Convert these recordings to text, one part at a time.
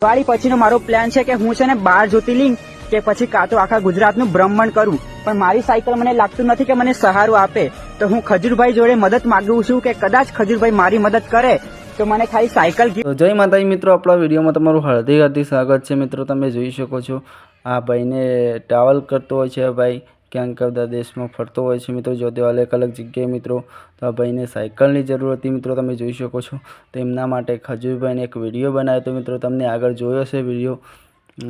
દિવાળી પછીનો મારો પ્લાન છે કે હું છે ને 12 જ્યોતિર્લિંગ કે પછી કાં તો આખા ગુજરાતનું ભ્રમણ કરું, પણ મારી સાયકલ મને લાગતું નથી કે મને સહારો આપે. તો હું ખજૂરભાઈ જોડે મદદ માંગુ છું કે કદાચ ખજૂરભાઈ મારી મદદ કરે તો મને ખાલી સાયકલ. જય માતાજી મિત્રો, આપણા વિડીયોમાં તમારું હાર્દિક સ્વાગત છે. મિત્રો તમે જોઈ શકો છો આ ભાઈને ટ્રાવેલ કરતો હોય છે. ભાઈ ક્યાંક બધા દેશમાં ફરતો હોય છે. મિત્રો જો તે અલગ અલગ જગ્યાએ મિત્રો તો આ ભાઈને સાયકલની જરૂર હતી. મિત્રો તમે જોઈ શકો છો તો એમના માટે ખજૂરભાઈને એક વિડીયો બનાવ્યો હતો. મિત્રો તમને આગળ જોયો છે વિડીયો,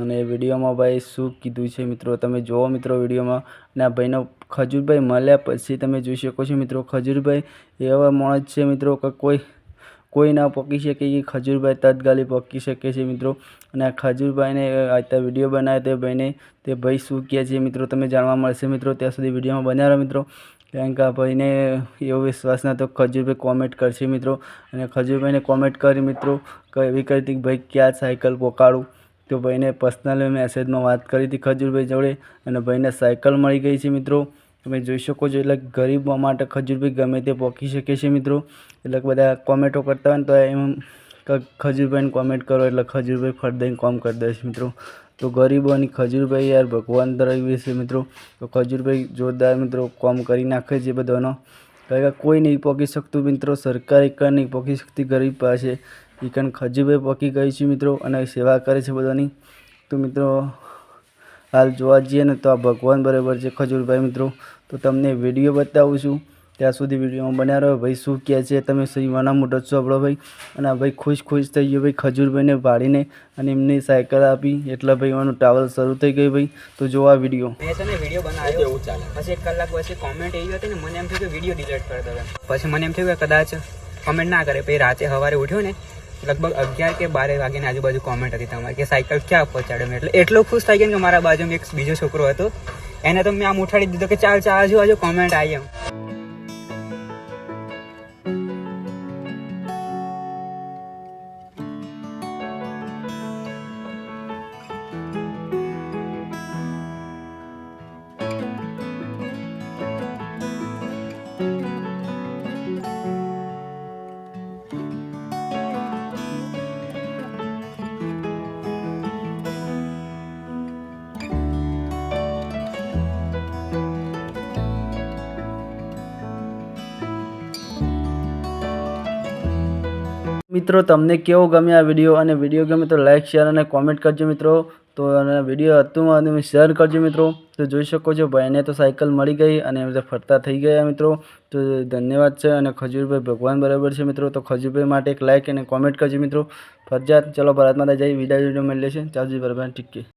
અને વિડીયોમાં ભાઈ શું કીધું છે મિત્રો તમે જુઓ મિત્રો વિડીયોમાં. અને આ ભાઈનો ખજૂરભાઈ મળ્યા પછી તમે જોઈ શકો છો મિત્રો, ખજૂરભાઈ એવા માણસ છે મિત્રો કે કોઈ ના પકી શકે, એ ખજૂરભાઈ તાત્કાલિક પકી શકે છે મિત્રો. અને આ ખજૂરભાઈને આ વિડીયો બનાવ્યો તે ભાઈને, તે ભાઈ શું કહે છે મિત્રો તમે જાણવા મળશે મિત્રો. ત્યાં સુધી વિડીયોમાં બન્યા રહો મિત્રો, કારણ કે આ ભાઈને એવો વિશ્વાસ ના તો ખજૂરભાઈ કોમેન્ટ કરશે મિત્રો. અને ખજૂરભાઈને કોમેન્ટ કરી મિત્રો એવી કરી હતી કે ભાઈ ક્યાં સાયકલ પકાડું, તો ભાઈને પર્સનલ મેસેજમાં વાત કરી હતી ખજૂરભાઈ જોડે, અને ભાઈને સાયકલ મળી ગઈ છે મિત્રો. તમે જોઈ શકો છો. એટલે ગરીબો માટે ખજૂરભાઈ ગમે તે પહોંચી શકે છે મિત્રો. એટલે બધા કોમેન્ટો કરતા હોય ને તો એમ ખજૂરભાઈને કોમેન્ટ કરો એટલે ખજૂરભાઈ ફટ દઈને કોમ કરી દે છે મિત્રો. તો ગરીબોની ખજૂરભાઈ યાર ભગવાન તરફ છે મિત્રો. તો ખજૂરભાઈ જોરદાર મિત્રો કોમ કરી નાખે છે બધાનો, કારણ કે કોઈ નહીં પહોંચી શકતું મિત્રો. સરકાર એક નહીં પહોંચી શકતી ગરીબ પાસે, એ કારણ ખજૂરભાઈ પહોંચી ગઈ છે મિત્રો, અને સેવા કરે છે બધાની. તો મિત્રો હાલ જોવા જઈએ ને તો આ ભગવાન બરાબર છે ખજૂરભાઈ મિત્રો. તો તમને વિડીયો બતાવું છું, ત્યાં સુધી વિડીયોમાં બન્યા રહો. ભાઈ શું કહે છે તમે સહી વાના મોટો છો આપણો ભાઈ. અને આ ભાઈ ખુશ થઈ ગયો ભાઈ ખજૂરભાઈને ભાડીને, અને એમની સાયકલ આપી એટલે ભાઈ એનું ટ્રાવેલ શરૂ થઈ ગયું ભાઈ. તો જો આ વિડીયો મેં છે ને વિડીયો બનાવ્યો, પછી 1 કલાક પછી કોમેન્ટ એવી હતી ને મને એમ થયું કે વિડીયો ડિલીટ કરી દો. પછી મને એમ થયું કે કદાચ કોમેન્ટ ના કરે. પછી રાતે સવારે ઉઠ્યો ને લગભગ 11 કે 12 વાગ્યાની આજુબાજુ કોમેન્ટ હતી તમારી કે સાયકલ ક્યાં પહોંચાડ્યો. મેં એટલો ખુશ થઈ ગયો કે મારા બાજુમાં એક બીજો છોકરો હતો, એને તો મેં આમ ઉઠાડી દીધો કે ચાલ આજુ કોમેન્ટ આવી એમ. મિત્રો તમને કેવો ગમે આ વિડીયો, અને વિડીયો ગમે તો લાઇક શેર અને કોમેન્ટ કરજો મિત્રો. તો અને વિડીયો હતું શેર કરજો મિત્રો. તો જોઈ શકો છો ભાઈને તો સાયકલ મળી ગઈ અને એમ ફરતા થઈ ગયા મિત્રો. તો ધન્યવાદ છે. અને ખજૂરભાઈ ભગવાન બરાબર છે મિત્રો. તો ખજૂરભાઈ માટે એક લાઇક અને કોમેન્ટ કરજો મિત્રો ફરજિયાત. ચલો ભારત માતા જય વિદાય. વિડીયો મળી લેશે ચાલજી બરાબર ઠીક છે.